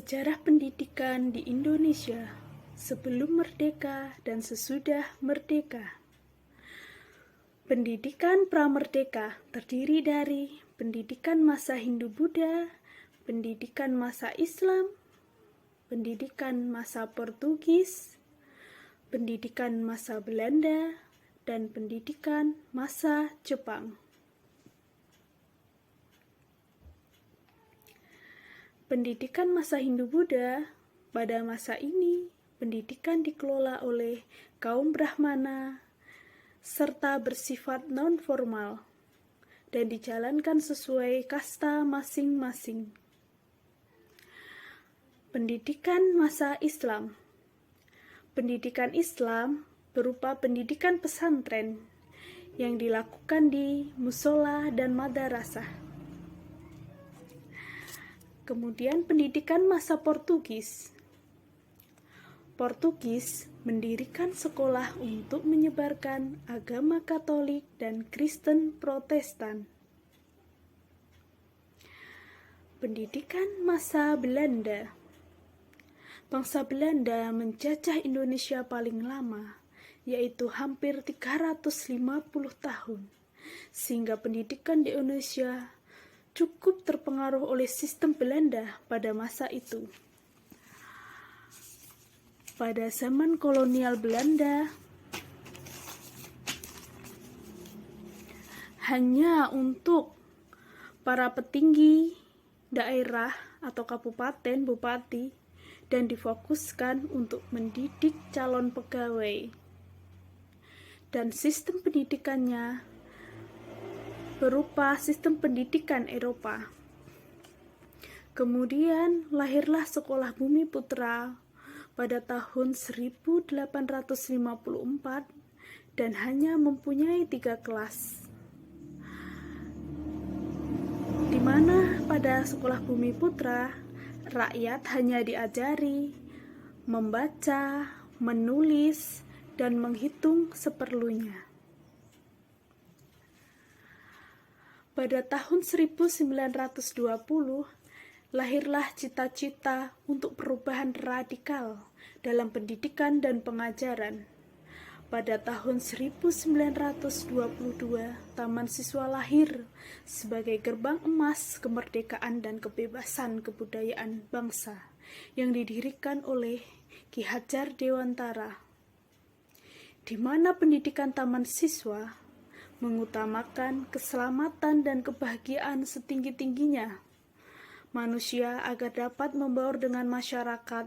Sejarah pendidikan di Indonesia sebelum merdeka dan sesudah merdeka. Pendidikan pramerdeka terdiri dari pendidikan masa Hindu-Buddha, pendidikan masa Islam, pendidikan masa Portugis, pendidikan masa Belanda, dan pendidikan masa Jepang. Pendidikan masa Hindu-Buddha, pada masa ini pendidikan dikelola oleh kaum Brahmana serta bersifat non-formal dan dijalankan sesuai kasta masing-masing. Pendidikan masa Islam. Pendidikan Islam berupa pendidikan pesantren yang dilakukan di musola dan madrasah. Kemudian pendidikan masa Portugis. Portugis mendirikan sekolah untuk menyebarkan agama Katolik dan Kristen Protestan. Pendidikan masa Belanda. Bangsa Belanda menjajah Indonesia paling lama, yaitu hampir 350 tahun, sehingga pendidikan di Indonesia cukup terpengaruh oleh sistem Belanda pada masa itu. Pada zaman kolonial Belanda, hanya untuk para petinggi daerah atau kabupaten, bupati, dan difokuskan untuk mendidik calon pegawai. Dan sistem pendidikannya berupa sistem pendidikan Eropa. Kemudian lahirlah Sekolah Bumi Putra pada tahun 1854 dan hanya mempunyai 3 kelas. Di mana pada Sekolah Bumi Putra, rakyat hanya diajari membaca, menulis, dan menghitung seperlunya. Pada tahun 1920, lahirlah cita-cita untuk perubahan radikal dalam pendidikan dan pengajaran. Pada tahun 1922, Taman Siswa lahir sebagai gerbang emas kemerdekaan dan kebebasan kebudayaan bangsa yang didirikan oleh Ki Hajar Dewantara, di mana pendidikan Taman Siswa mengutamakan keselamatan dan kebahagiaan setinggi-tingginya manusia agar dapat membaur dengan masyarakat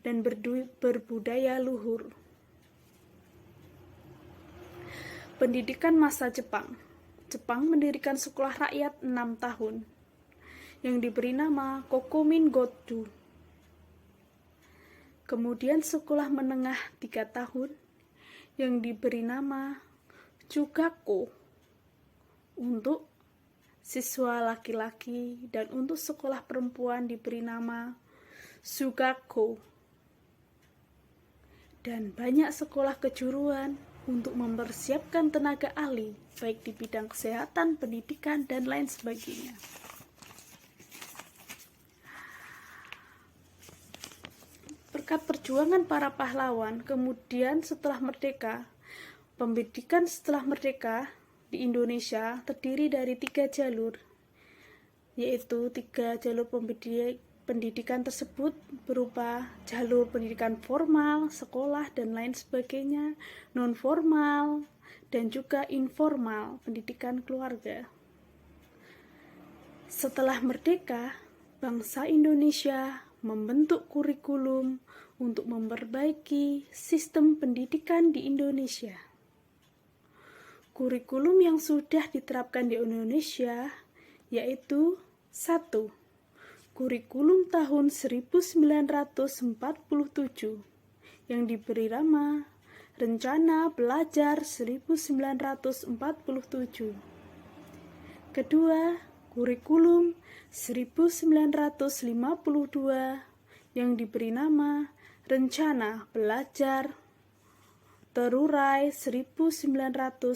dan berbudaya luhur. Pendidikan masa Jepang. Jepang mendirikan sekolah rakyat 6 tahun yang diberi nama Kokumin Goju. Kemudian sekolah menengah 3 tahun yang diberi nama Chugakko untuk siswa laki-laki, dan untuk sekolah perempuan diberi nama Shugakko. Dan banyak sekolah kejuruan untuk mempersiapkan tenaga ahli baik di bidang kesehatan, pendidikan, dan lain sebagainya. Berkat perjuangan para pahlawan, kemudian setelah merdeka, pendidikan setelah merdeka di Indonesia terdiri dari 3 jalur, yaitu 3 jalur pendidikan tersebut berupa jalur pendidikan formal, sekolah, dan lain sebagainya, non-formal, dan juga informal, pendidikan keluarga. Setelah merdeka, bangsa Indonesia membentuk kurikulum untuk memperbaiki sistem pendidikan di Indonesia. Kurikulum yang sudah diterapkan di Indonesia yaitu 1. Kurikulum tahun 1947 yang diberi nama Rencana Belajar 1947. Kedua, kurikulum 1952 yang diberi nama Rencana Belajar Terurai 1952.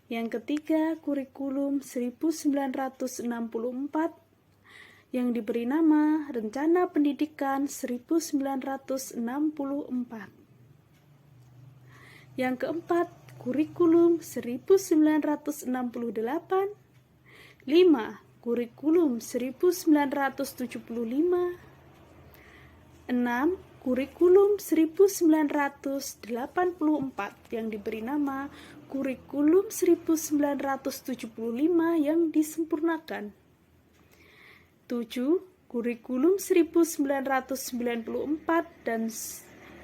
Yang ketiga, kurikulum 1964 yang diberi nama Rencana Pendidikan 1964. Yang keempat, Kurikulum 1968. 5. Kurikulum 1975. 6. Kurikulum 1984 yang diberi nama Kurikulum 1975 yang disempurnakan. 7. Kurikulum 1994 dan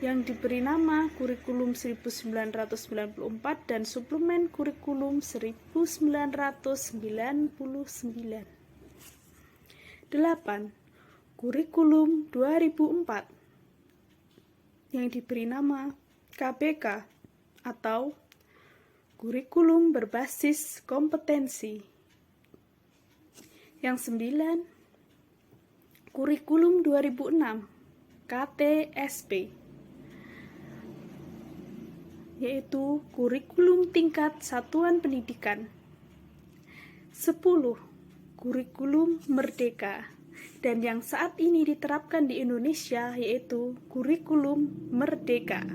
yang diberi nama Kurikulum 1994 dan Suplemen Kurikulum 1999. 8. Kurikulum 2004 yang diberi nama KBK atau Kurikulum Berbasis Kompetensi. Yang 9, Kurikulum 2006 KTSP, yaitu Kurikulum Tingkat Satuan Pendidikan. 10. Kurikulum Merdeka, dan yang saat ini diterapkan di Indonesia yaitu Kurikulum Merdeka.